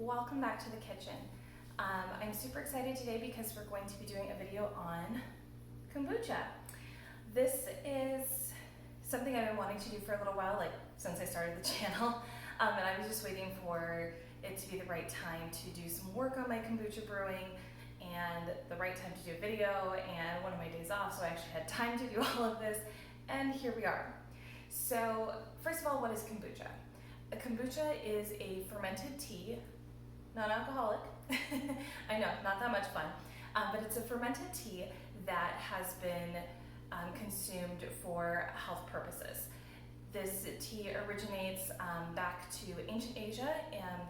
welcome back to the kitchen. I'm super excited today because we're going to be doing a video on kombucha. This is something I've been wanting to do for a little while, like since I started the channel, and I was just waiting for it to be the right time to do some work on my kombucha brewing and the right time to do a video and one of my days off, so I actually had time to do all of this, and here we are. So first of all, what is kombucha? A kombucha is a fermented tea, non-alcoholic. I know, not that much fun, but it's a fermented tea that has been consumed for health purposes. This tea originates back to ancient Asia,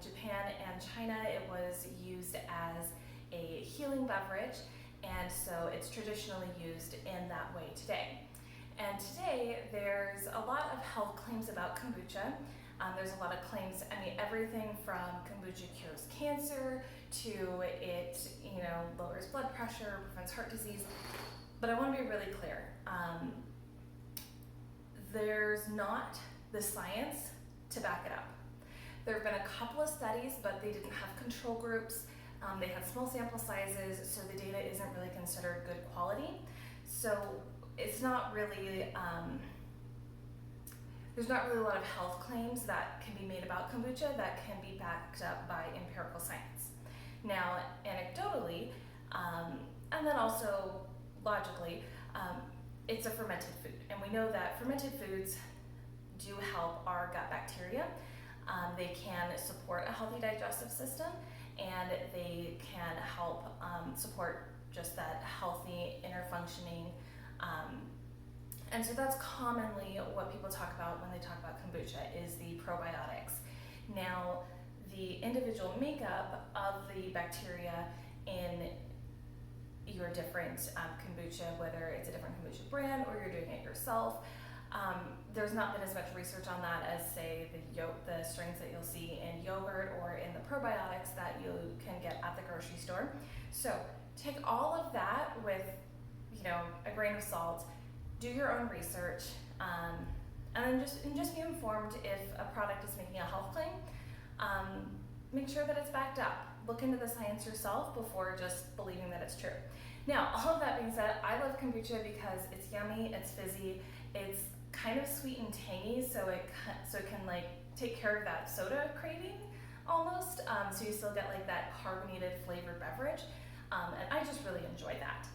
Japan and China. It was used as a healing beverage, and so it's traditionally used in that way today. And today, there's a lot of health claims about kombucha. There's a lot of claims, everything from kombucha cures cancer to it, lowers blood pressure, prevents heart disease. But I want to be really clear. There's not the science to back it up. There have been a couple of studies, but they didn't have control groups. They had small sample sizes, so the data isn't really considered good quality. So it's not really, there's not really a lot of health claims that can be made about kombucha that can be backed up by empirical science. Now, anecdotally, and then also logically, it's a fermented food. And we know that fermented foods do help our gut bacteria. They can support a healthy digestive system, and they can help support just that healthy inner functioning. And so that's commonly what people talk about when they talk about kombucha is the probiotics. Now, the individual makeup of the bacteria in your different kombucha, whether it's a different kombucha brand or you're doing it yourself, there's not been as much research on that as, say, the strains that you'll see in yogurt or in the probiotics that you can get at the grocery store. So take all of that with, a grain of salt. Do your own research, and then just be informed if a product is making a health claim. Make sure that it's backed up. Look into the science yourself before just believing that it's true. Now, all of that being said, I love kombucha because it's yummy, it's fizzy, it's kind of sweet and tangy, so it can like take care of that soda craving almost. So you still get like that carbonated flavored beverage, and I just really enjoy that.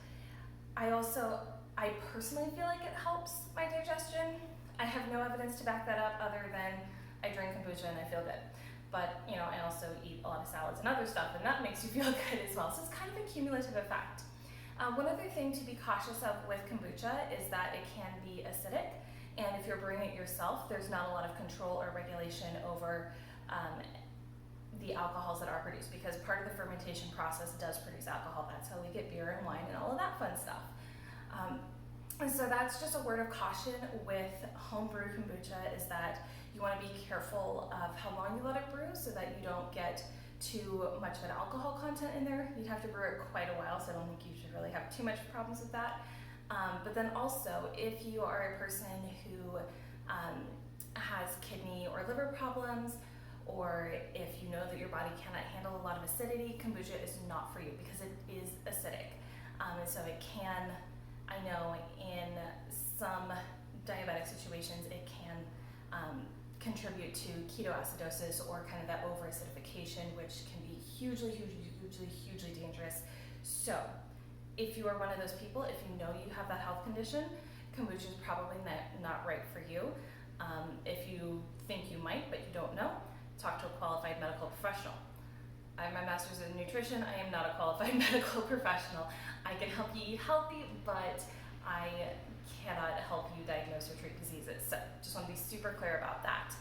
I personally feel like it helps my digestion. I have no evidence to back that up other than I drink kombucha and I feel good. But, I also eat a lot of salads and other stuff, and that makes you feel good as well. So it's kind of a cumulative effect. One other thing to be cautious of with kombucha is that it can be acidic. And if you're brewing it yourself, there's not a lot of control or regulation over the alcohols that are produced, because part of the fermentation process does produce alcohol. That's how we get beer and wine and all of that fun stuff. And so that's just a word of caution with homebrew kombucha, is that you want to be careful of how long you let it brew so that you don't get too much of an alcohol content in there. You'd have to brew it quite a while, so I don't think you should really have too much problems with that. But then also, if you are a person who has kidney or liver problems, or if you know that your body cannot handle a lot of acidity, kombucha is not for you because it is acidic. And so it can, I know in some diabetic situations, it can contribute to ketoacidosis or kind of that overacidification, which can be hugely dangerous. So if you are one of those people, if you know you have that health condition, kombucha is probably not right for you. If you think you might, but you don't know, talk to a qualified medical professional. I have my master's in nutrition. I am not a qualified medical professional. I can help you eat healthy, but I cannot help you diagnose or treat diseases. So just want to be super clear about that.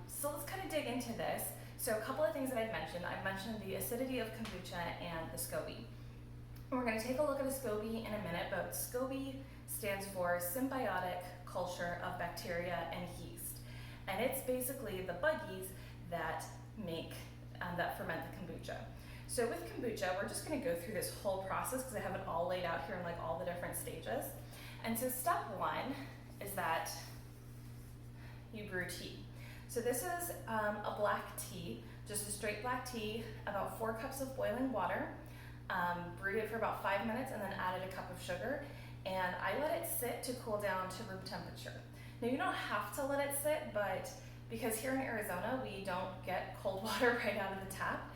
So let's kind of dig into this. So a couple of things that I've mentioned. I mentioned the acidity of kombucha and the Scoby. We're going to take a look at a Scoby in a minute, but Scoby stands for symbiotic culture of bacteria and yeast. And it's basically the buggies that that ferment the kombucha. So with kombucha, we're just going to go through this whole process because I have it all laid out here in like all the different stages. And so step one is that you brew tea. So this is a black tea, just a straight black tea, about 4 cups of boiling water. Brewed it for about 5 minutes and then added a cup of sugar. And I let it sit to cool down to room temperature. Now you don't have to let it sit, but because here in Arizona we don't get cold water right out of the tap,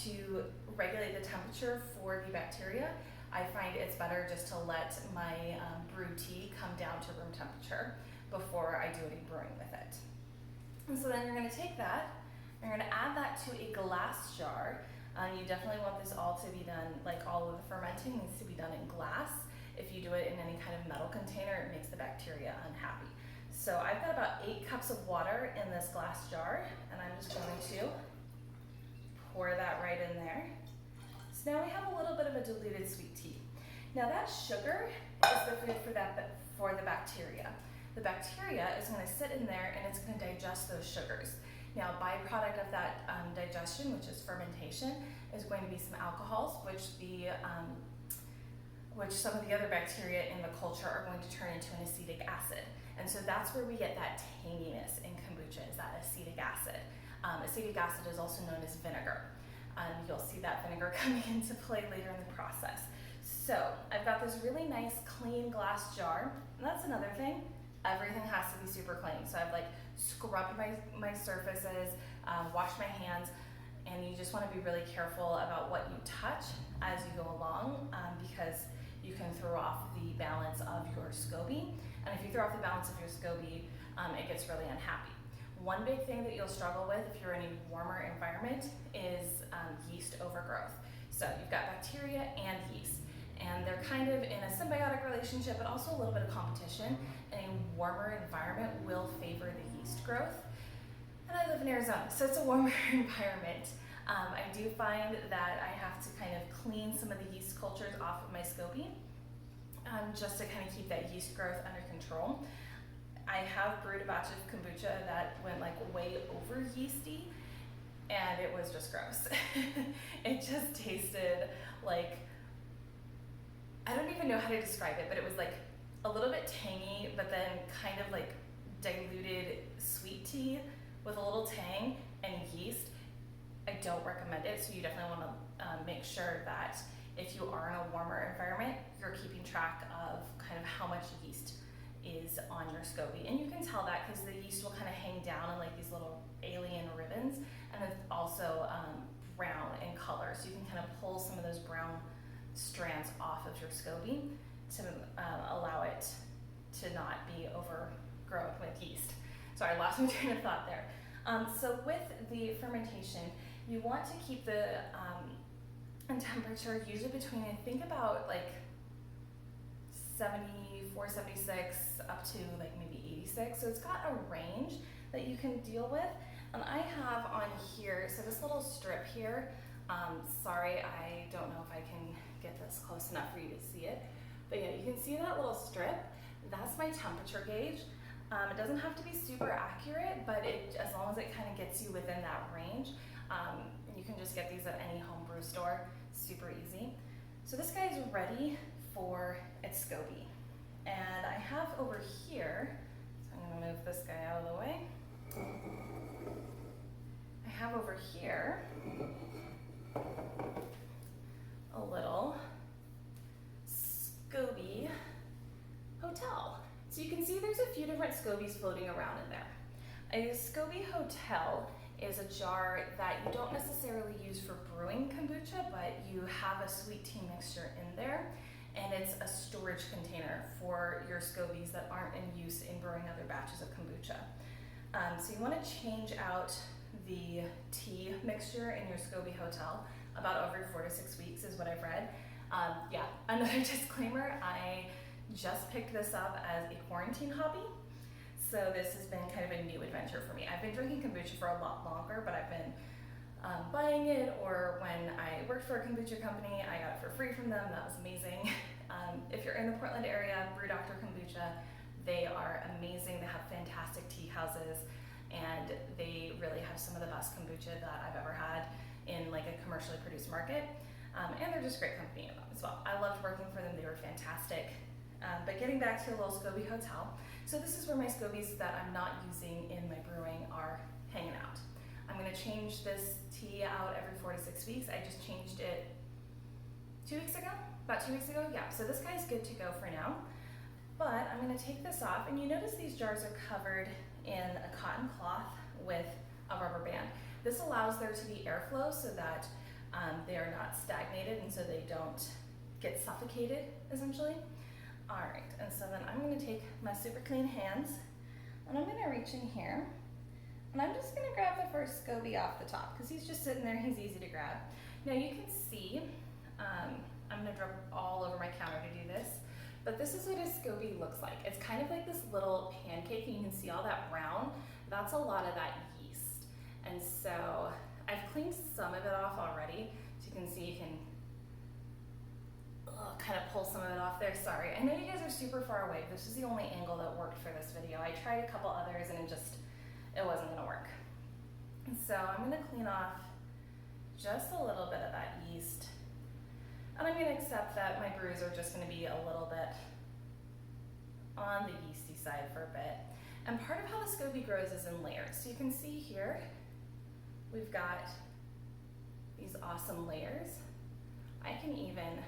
to regulate the temperature for the bacteria, I find it's better just to let my brewed tea come down to room temperature before I do any brewing with it. And so then you're going to take that, you're going to add that to a glass jar. You definitely want this all to be done, like all of the fermenting needs to be done in glass. If you do it in any kind of metal container, it makes the bacteria unhappy. So I've got about 8 cups of water in this glass jar, and I'm just going to pour that right in there. So now we have a little bit of a diluted sweet tea. Now that sugar is the food for the bacteria. The bacteria is going to sit in there and it's going to digest those sugars. Now, byproduct of that digestion, which is fermentation, is going to be some alcohols, which some of the other bacteria in the culture are going to turn into an acetic acid. And so that's where we get that tanginess in kombucha, is that acetic acid. Acetic acid is also known as vinegar. You'll see that vinegar coming into play later in the process. So I've got this really nice clean glass jar, and that's another thing. Everything has to be super clean. So I've like scrubbed my surfaces, washed my hands, and you just want to be really careful about what you touch as you go along, because you can throw off the balance of your Scoby. And if you throw off the balance of your Scoby, it gets really unhappy. One big thing that you'll struggle with if you're in a warmer environment is yeast overgrowth. So you've got bacteria and yeast, and they're kind of in a symbiotic relationship, but also a little bit of competition. And a warmer environment will favor the yeast growth. And I live in Arizona, so it's a warmer environment. I do find that I have to kind of clean some of the yeast cultures off of my Scoby, just to kind of keep that yeast growth under control. I have brewed a batch of kombucha that went like way over yeasty, and it was just gross. It just tasted like, I don't even know how to describe it, but it was like a little bit tangy, but then kind of like diluted sweet tea with a little tang and yeast. I don't recommend it, so you definitely want to make sure that if you are in a warmer environment, you're keeping track of kind of how much yeast is on your Scoby. And you can tell that because the yeast will kind of hang down in like these little alien ribbons, and it's also brown in color, so you can kind of pull some of those brown strands off of your Scoby to allow it to not be overgrown with yeast. Sorry, I lost my train of thought there. So with the fermentation, you want to keep the temperature usually between, I think about like 74, 76 up to like maybe 86. So it's got a range that you can deal with. And I have on here, so this little strip here, sorry, I don't know if I can get this close enough for you to see it. But yeah, you can see that little strip. That's my temperature gauge. It doesn't have to be super accurate, but as long as it kind of gets you within that range. You can just get these at any homebrew store, super easy. So this guy is ready for its Scoby. And I have over here, so I'm gonna move this guy out of the way. I have over here a little Scoby Hotel. So you can see there's a few different Scobies floating around in there. A Scoby Hotel is a jar that you don't necessarily use for brewing kombucha, but you have a sweet tea mixture in there, and it's a storage container for your Scobies that aren't in use in brewing other batches of kombucha. So you want to change out the tea mixture in your Scoby Hotel about every 4 to 6 weeks is what I've read. Yeah, another disclaimer, I just picked this up as a quarantine hobby. So this has been kind of a new adventure for me. I've been drinking kombucha for a lot longer, but I've been buying it, or when I worked for a kombucha company, I got it for free from them. That was amazing. If you're in the Portland area, Brew Dr. Kombucha, they are amazing. They have fantastic tea houses, and they really have some of the best kombucha that I've ever had in like a commercially produced market. And they're just a great company as well. I loved working for them. They were fantastic. But getting back to a little Scoby Hotel, so this is where my Scobies that I'm not using in my brewing are hanging out. I'm going to change this tea out every 4 to 6 weeks. I just changed it 2 weeks ago, about 2 weeks ago. Yeah, so this guy's good to go for now. But I'm going to take this off, and you notice these jars are covered in a cotton cloth with a rubber band. This allows there to be airflow so that they are not stagnated and so they don't get suffocated, essentially. All right, and so then I'm going to take my super clean hands, and I'm going to reach in here, and I'm just going to grab the first Scoby off the top because he's just sitting there. He's easy to grab. Now you can see, I'm going to drop all over my counter to do this, but this is what a Scoby looks like. It's kind of like this little pancake, and you can see all that brown. That's a lot of that yeast. And so I've cleaned some of it off already. So you can see you can kind of pull some of it off there. Sorry, I know you guys are super far away. This is the only angle that worked for this video. I tried a couple others and it wasn't gonna work. And so I'm gonna clean off just a little bit of that yeast. And I'm gonna accept that my brews are just gonna be a little bit on the yeasty side for a bit. And part of how the Scoby grows is in layers. So you can see here, we've got these awesome layers. I can even,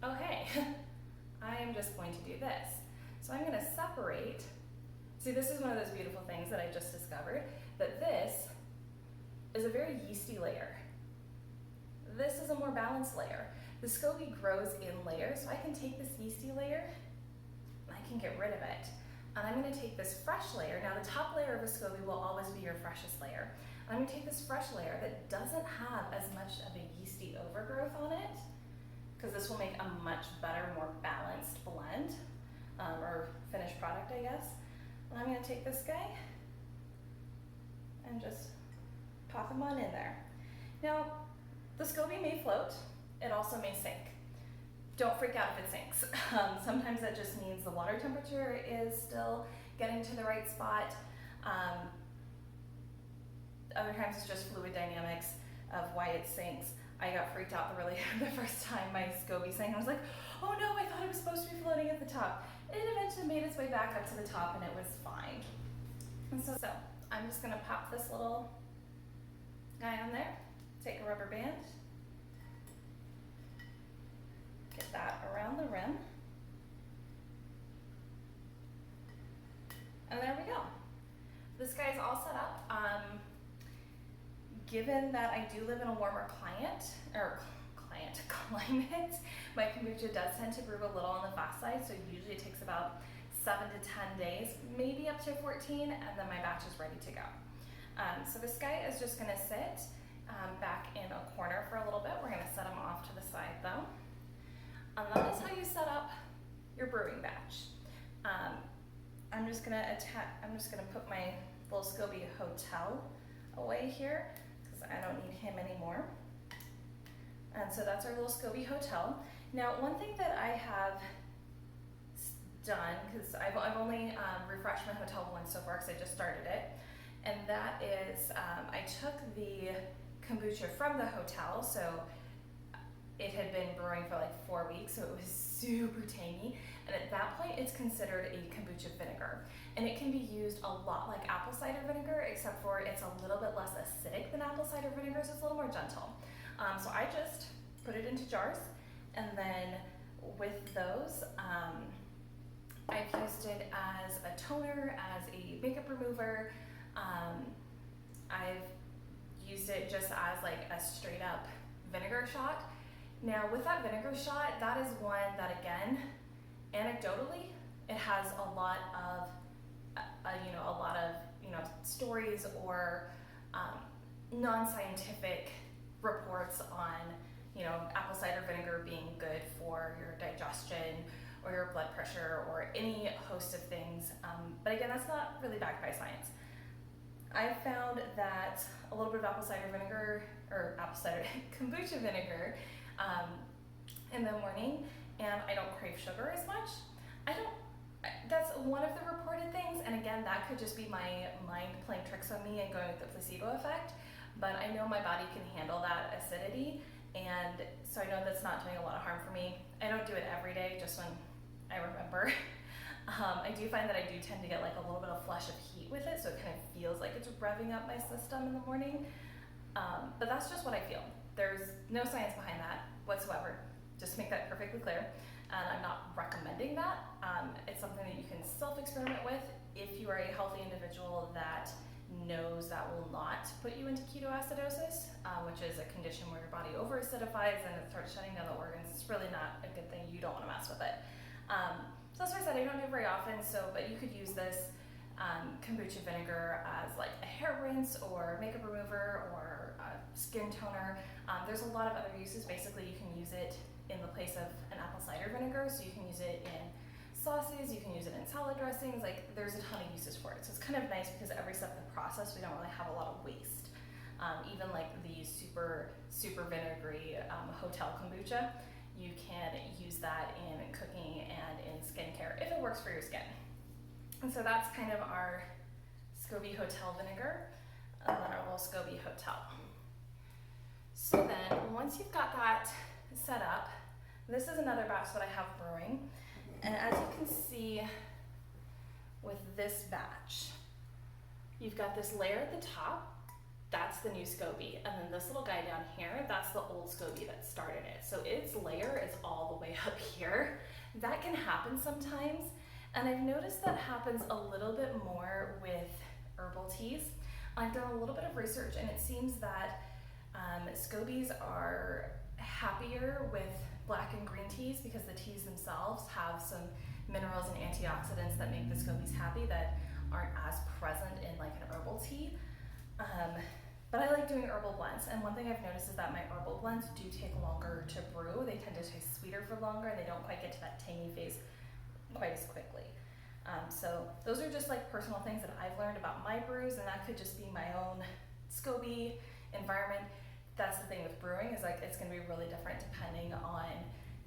oh hey, I am just going to do this. So I'm gonna separate, see this is one of those beautiful things that I just discovered, that this is a very yeasty layer. This is a more balanced layer. The Scoby grows in layers, so I can take this yeasty layer and I can get rid of it. And I'm gonna take this fresh layer. Now the top layer of a Scoby will always be your freshest layer. I'm gonna take this fresh layer that doesn't have as much of a yeasty overgrowth on it, because this will make a much better, more balanced blend, or finished product, I guess. And I'm gonna take this guy and just pop him on in there. Now, the Scoby may float, it also may sink. Don't freak out if it sinks. Sometimes that just means the water temperature is still getting to the right spot. Other times it's just fluid dynamics of why it sinks. I got freaked out the first time my Scoby sank. I was like, oh no, I thought it was supposed to be floating at the top. It eventually made its way back up to the top and it was fine. And so I'm just gonna pop this little guy on there, take a rubber band, get that around the rim, and there we go. This guy's all set up. Given that I do live in a warmer climate, my kombucha does tend to brew a little on the fast side, so usually it takes about 7 to 10 days, maybe up to 14, and then my batch is ready to go. So this guy is just gonna sit back in a corner for a little bit. We're gonna set him off to the side though. And that is how you set up your brewing batch. I'm just gonna put my little Scoby Hotel away here because I don't need him anymore. And so that's our little Scoby Hotel. Now, one thing that I have done, because I've only refreshed my hotel once so far because I just started it, and that is I took the kombucha from the hotel, so it had been brewing for like 4 weeks, so it was super tangy, and at that point it's considered a kombucha vinegar, and it can be used a lot like apple cider vinegar, except for it's a little bit less acidic than apple cider vinegar, so it's a little more gentle. So I just put it into jars, and then with those I've used it as a toner, as a makeup remover. I've used it just as like a straight up vinegar shot. Now with that vinegar shot, that is one that, again, anecdotally, it has a lot of stories or non-scientific reports on apple cider vinegar being good for your digestion or your blood pressure or any host of things. But again, that's not really backed by science. I found that a little bit of apple cider vinegar, or kombucha vinegar, in the morning, and I don't crave sugar as much. That's one of the reported things, and again, that could just be my mind playing tricks on me and going with the placebo effect, but I know my body can handle that acidity, and so I know that's not doing a lot of harm for me. I don't do it every day, just when I remember. I do find that I do tend to get like a little bit of flush of heat with it, so it kind of feels like it's revving up my system in the morning. But that's just what I feel. There's no science behind that whatsoever, just to make that perfectly clear. And I'm not recommending that. It's something that you can self-experiment with if you are a healthy individual that knows that will not put you into ketoacidosis, which is a condition where your body over-acidifies and it starts shutting down the organs. It's really not a good thing. You don't want to mess with it. So that's why I said I don't do it very often, but you could use this kombucha vinegar as like a hair rinse or makeup remover or a skin toner. There's a lot of other uses. Basically, you can use it in the place of an apple cider vinegar, so you can use it in sauces, you can use it in salad dressings. Like, there's a ton of uses for it. So it's kind of nice because every step of the process, we don't really have a lot of waste. Even like the super vinegary hotel kombucha, you can use that in cooking and in skincare if it works for your skin. And so that's kind of our Scoby Hotel vinegar and then our little Scoby Hotel. So then once you've got that set up, this is another batch that I have brewing. And as you can see with this batch, you've got this layer at the top. That's the new Scoby, and then this little guy down here, that's the old Scoby that started it. So its layer is all the way up here. That can happen sometimes, and I've noticed that happens a little bit more with herbal teas. I've done a little bit of research, and it seems that Scobies are happier with black and green teas because the teas themselves have some minerals and antioxidants that make the Scobies happy that aren't as present in like an herbal tea. But I like doing herbal blends, and one thing I've noticed is that my herbal blends do take longer to brew. They tend to taste sweeter for longer, and they don't quite get to that tangy phase quite as quickly. So those are just like personal things that I've learned about my brews, and that could just be my own Scoby environment. That's the thing with brewing, is like it's going to be really different depending on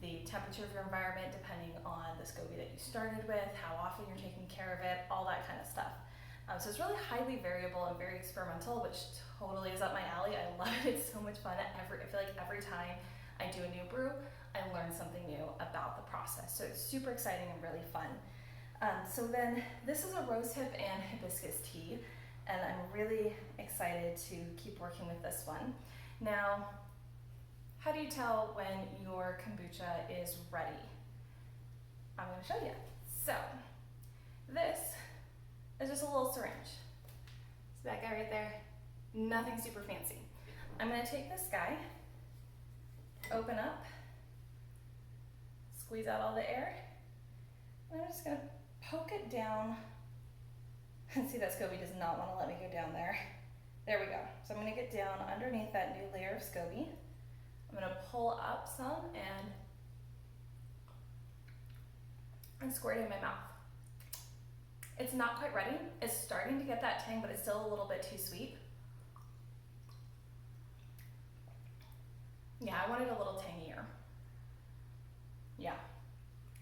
the temperature of your environment, depending on the Scoby that you started with, how often you're taking care of it, all that kind of stuff. So it's really highly variable and very experimental, which totally is up my alley. I love it. It's so much fun. I feel like every time I do a new brew, I learn something new about the process. So it's super exciting and really fun. So then this is a rosehip and hibiscus tea, and I'm really excited to keep working with this one. Now, how do you tell when your kombucha is ready? I'm going to show you. So this is just a little syringe. So that guy right there, nothing super fancy. I'm going to take this guy, open up, squeeze out all the air, and I'm just going to poke it down. And see, that Scoby does not want to let me go down there. There we go. So I'm going to get down underneath that new layer of Scoby. I'm going to pull up some and squirt it in my mouth. It's not quite ready. It's starting to get that tang, but it's still a little bit too sweet. Yeah, I want it a little tangier. Yeah.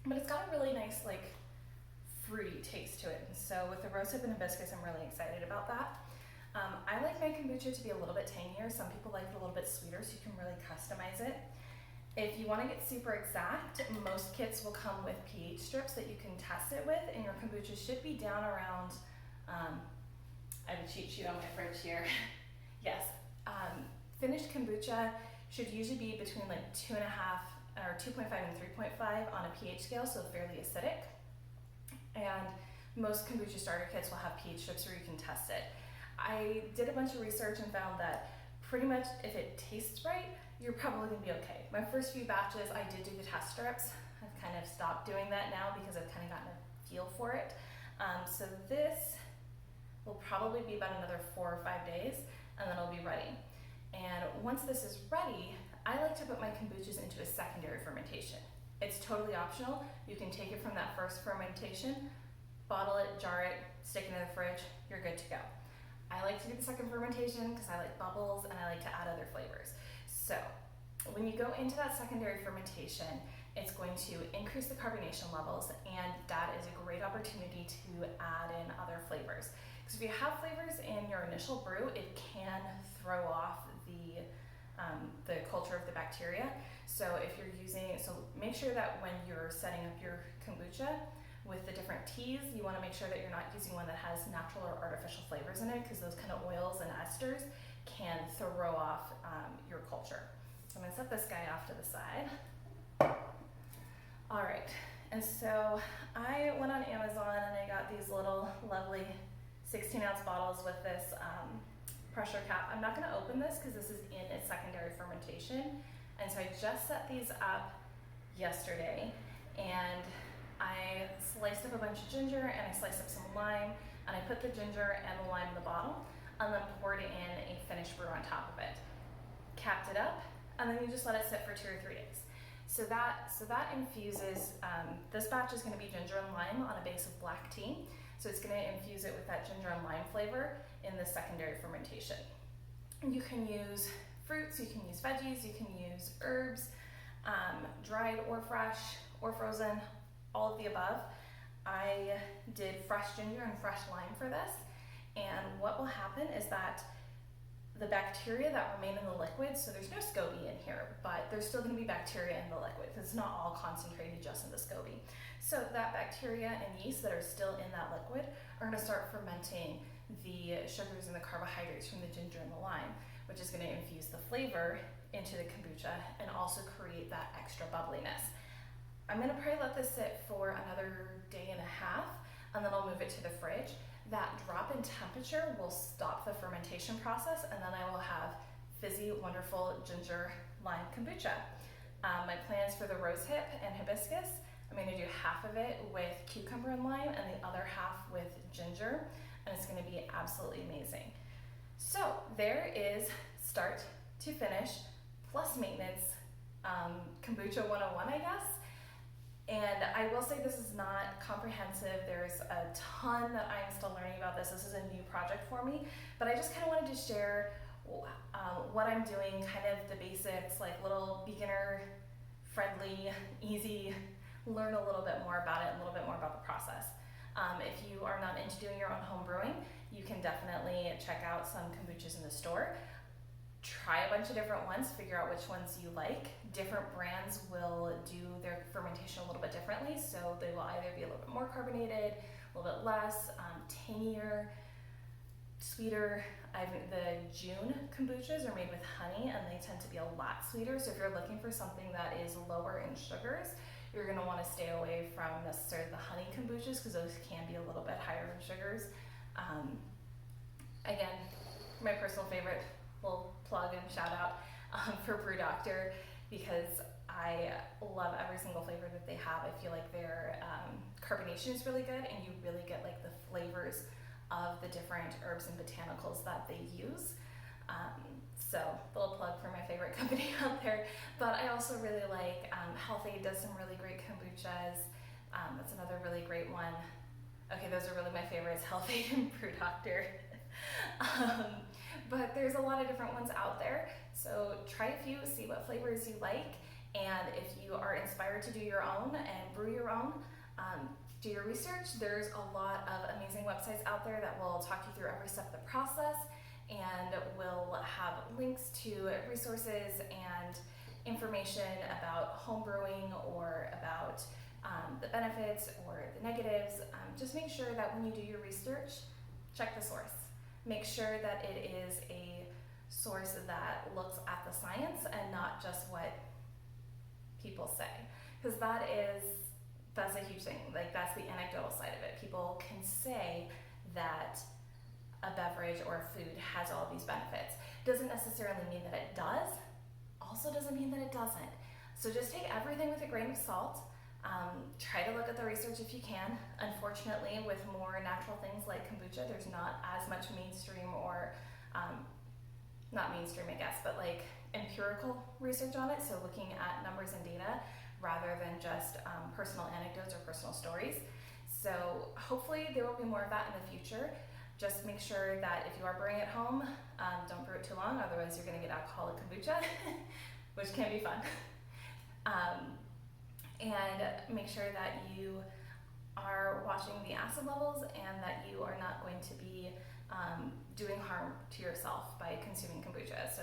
But it's got a really nice, like, fruity taste to it. So with the rosehip and hibiscus, I'm really excited about that. I like my kombucha to be a little bit tangier. Some people like it a little bit sweeter, so you can really customize it. If you want to get super exact, most kits will come with pH strips that you can test it with, and your kombucha should be down around, I have a cheat sheet on my fridge here. Yes, finished kombucha should usually be between like 2.5 or 2.5 and 3.5 on a pH scale, so fairly acidic. And most kombucha starter kits will have pH strips where you can test it. I did a bunch of research and found that pretty much if it tastes right, you're probably gonna be okay. My first few batches, I did do the test strips. I've kind of stopped doing that now because I've kind of gotten a feel for it. So this will probably be about another 4 or 5 days, and then it'll be ready. And once this is ready, I like to put my kombuchas into a secondary fermentation. It's totally optional. You can take it from that first fermentation, bottle it, jar it, stick it in the fridge, you're good to go. I like to do the second fermentation because I like bubbles and I like to add other flavors. So when you go into that secondary fermentation, it's going to increase the carbonation levels, and that is a great opportunity to add in other flavors. Because if you have flavors in your initial brew, it can throw off the the culture of the bacteria. So if you're using, so make sure that when you're setting up your kombucha with the different teas, you want to make sure that you're not using one that has natural or artificial flavors in it, because those kind of oils and esters can throw off your culture. So I'm going to set this guy off to the side. All right, and so I went on Amazon and I got these little lovely 16-ounce bottles with this pressure cap. I'm not going to open this because this is in its secondary fermentation, and so I just set these up yesterday, and I sliced up a bunch of ginger and I sliced up some lime, and I put the ginger and the lime in the bottle and then poured in a finished brew on top of it. Capped it up, and then you just let it sit for 2 or 3 days. So that infuses, this batch is going to be ginger and lime on a base of black tea. So it's going to infuse it with that ginger and lime flavor in the secondary fermentation. You can use fruits, you can use veggies, you can use herbs, dried or fresh or frozen, all of the above. I did fresh ginger and fresh lime for this, and what will happen is that the bacteria that remain in the liquid, so there's no Scoby in here, but there's still going to be bacteria in the liquid because it's not all concentrated just in the Scoby. So that bacteria and yeast that are still in that liquid are going to start fermenting the sugars and the carbohydrates from the ginger and the lime, which is going to infuse the flavor into the kombucha and also create that extra bubbliness. I'm going to probably let this sit for another day and a half, and then I'll move it to the fridge. That drop in temperature will stop the fermentation process, and then I will have fizzy, wonderful ginger lime kombucha. My plans for the rosehip and hibiscus, I'm going to do half of it with cucumber and lime and the other half with ginger, and it's going to be absolutely amazing. So there is start to finish plus maintenance kombucha 101, I guess. And I will say this is not comprehensive. There's a ton that I'm still learning about this. This is a new project for me, but I just kind of wanted to share what I'm doing, kind of the basics, like little beginner friendly, easy, learn a little bit more about it, a little bit more about the process. If you are not into doing your own home brewing, you can definitely check out some kombuchas in the store. Try a bunch of different ones, figure out which ones you like. Different brands will do their fermentation a little bit differently, so they will either be a little bit more carbonated, a little bit less, tangier, sweeter. The June kombuchas are made with honey, and they tend to be a lot sweeter, so if you're looking for something that is lower in sugars, you're going to want to stay away from necessarily the honey kombuchas, because those can be a little bit higher in sugars. Again, my personal favorite, little plug and shout out for Brew Doctor, because I love every single flavor that they have. I feel like their carbonation is really good, and you really get like the flavors of the different herbs and botanicals that they use. So a little plug for my favorite company out there. But I also really like Health Aid does some really great kombuchas. That's another really great one. Okay, those are really my favorites, Health Aid and Brew Doctor. But there's a lot of different ones out there. So try a few, see what flavors you like. And if you are inspired to do your own and brew your own, do your research. There's a lot of amazing websites out there that will talk you through every step of the process, and will have links to resources and information about home brewing or about the benefits or the negatives. Just make sure that when you do your research, check the source. Make sure that it is a source that looks at the science and not just what people say, because that's a huge thing. Like, that's the anecdotal side of it. People can say that a beverage or a food has all these benefits. Doesn't necessarily mean that it does, also doesn't mean that it doesn't. So just take everything with a grain of salt. Try to look at the research if you can. Unfortunately, with more natural things like kombucha, there's not as much mainstream or, not mainstream I guess, but like empirical research on it. So looking at numbers and data rather than just personal anecdotes or personal stories. So hopefully there will be more of that in the future. Just make sure that if you are brewing at home, don't brew it too long, otherwise you're going to get alcoholic kombucha, which can be fun. And make sure that you are watching the acid levels and that you are not going to be doing harm to yourself by consuming kombucha. So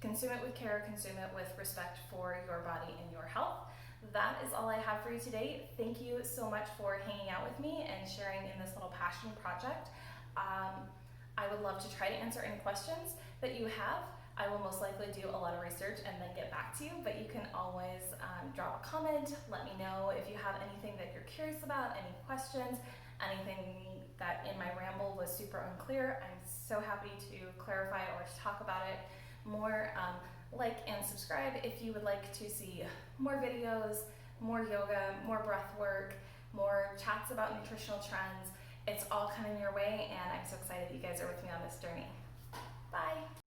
consume it with care, consume it with respect for your body and your health. That is all I have for you today. Thank you so much for hanging out with me and sharing in this little passion project. I would love to try to answer any questions that you have. I will most likely do a lot of research and then get back to you, but you can always drop a comment. Let me know if you have anything that you're curious about, any questions, anything that in my ramble was super unclear. I'm so happy to clarify or to talk about it more. Like and subscribe if you would like to see more videos, more yoga, more breath work, more chats about nutritional trends. It's all coming your way, and I'm so excited that you guys are with me on this journey. Bye.